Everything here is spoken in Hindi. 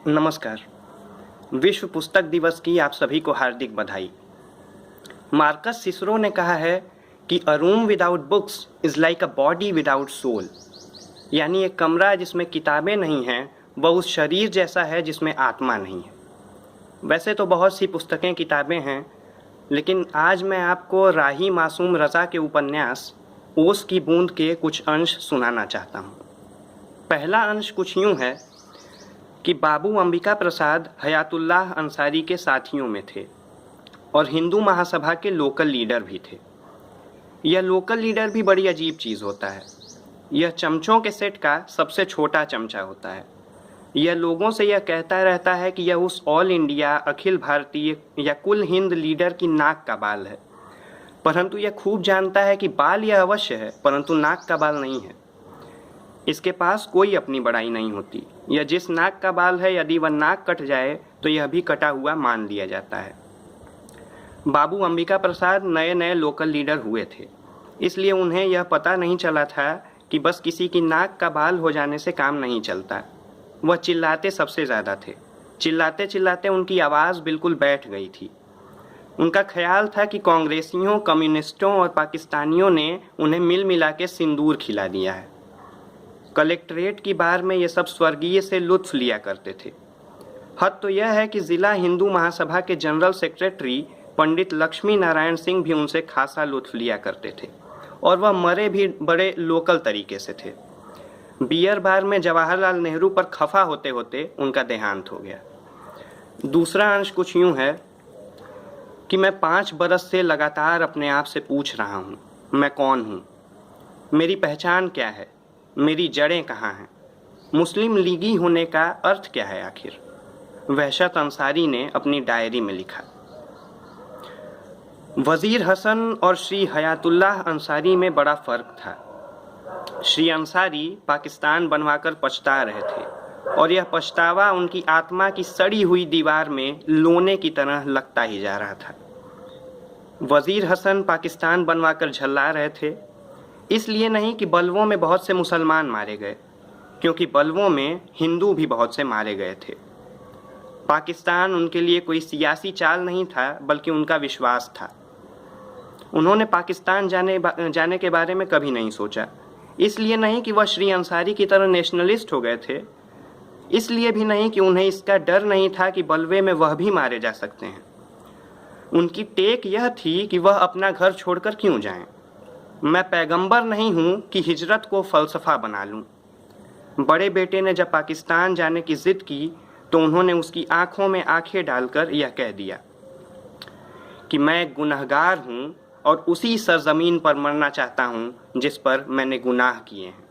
नमस्कार। विश्व पुस्तक दिवस की आप सभी को हार्दिक बधाई। मार्कस सिसरो ने कहा है कि a room without books is like a body without soul, यानी एक कमरा जिसमें किताबें नहीं हैं वह उस शरीर जैसा है जिसमें आत्मा नहीं है। वैसे तो बहुत सी पुस्तकें किताबें हैं, लेकिन आज मैं आपको राही मासूम रज़ा के उपन्यास ओस की बूंद के कुछ अंश सुनाना चाहता हूँ। पहला अंश कुछ यूँ है कि बाबू अंबिका प्रसाद हयातुल्लाह अंसारी के साथियों में थे और हिंदू महासभा के लोकल लीडर भी थे। यह लोकल लीडर भी बड़ी अजीब चीज़ होता है। यह चमचों के सेट का सबसे छोटा चमचा होता है। यह लोगों से यह कहता रहता है कि यह उस ऑल इंडिया, अखिल भारतीय या कुल हिंद लीडर की नाक का बाल है, परंतु यह खूब जानता है कि बाल यह अवश्य है, परंतु नाक का बाल नहीं है। इसके पास कोई अपनी बड़ाई नहीं होती। यह जिस नाक का बाल है, यदि वह नाक कट जाए तो यह भी कटा हुआ मान लिया जाता है। बाबू अंबिका प्रसाद नए नए लोकल लीडर हुए थे, इसलिए उन्हें यह पता नहीं चला था कि बस किसी की नाक का बाल हो जाने से काम नहीं चलता। वह चिल्लाते सबसे ज़्यादा थे। चिल्लाते चिल्लाते उनकी आवाज़ बिल्कुल बैठ गई थी। उनका ख्याल था कि कांग्रेसियों, कम्युनिस्टों और पाकिस्तानियों ने उन्हें मिल मिला के सिंदूर खिला दिया है। कलेक्ट्रेट की बार में ये सब स्वर्गीय से लुत्फ लिया करते थे। हद तो यह है कि ज़िला हिंदू महासभा के जनरल सेक्रेटरी पंडित लक्ष्मी नारायण सिंह भी उनसे खासा लुत्फ लिया करते थे, और वह मरे भी बड़े लोकल तरीके से थे। बियर बार में जवाहरलाल नेहरू पर खफा होते होते उनका देहांत हो गया। दूसरा अंश कुछ यूँ है कि मैं 5 बरस से लगातार अपने आप से पूछ रहा हूँ, मैं कौन हूँ, मेरी पहचान क्या है, मेरी जड़ें कहाँ हैं, मुस्लिम लीगी होने का अर्थ क्या है आखिर। वहशत अंसारी ने अपनी डायरी में लिखा। वज़ीर हसन और श्री हयातुल्लाह अंसारी में बड़ा फ़र्क था। श्री अंसारी पाकिस्तान बनवाकर पछता रहे थे, और यह पछतावा उनकी आत्मा की सड़ी हुई दीवार में लोने की तरह लगता ही जा रहा था। वज़ीर हसन पाकिस्तान बनवाकर झल्ला रहे थे, इसलिए नहीं कि बलवों में बहुत से मुसलमान मारे गए, क्योंकि बलवों में हिंदू भी बहुत से मारे गए थे। पाकिस्तान उनके लिए कोई सियासी चाल नहीं था, बल्कि उनका विश्वास था। उन्होंने पाकिस्तान जाने के बारे में कभी नहीं सोचा। इसलिए नहीं कि वह श्री अंसारी की तरह नेशनलिस्ट हो गए थे, इसलिए भी नहीं कि उन्हें इसका डर नहीं था कि बलवे में वह भी मारे जा सकते हैं। उनकी टेक यह थी कि वह अपना घर छोड़कर क्यों जाएं। मैं पैगंबर नहीं हूँ कि हिजरत को फ़लसफ़ा बना लूँ। बड़े बेटे ने जब पाकिस्तान जाने की ज़िद की तो उन्होंने उसकी आंखों में आंखें डालकर यह कह दिया कि मैं गुनहगार हूँ और उसी सरज़मीन पर मरना चाहता हूँ जिस पर मैंने गुनाह किए हैं।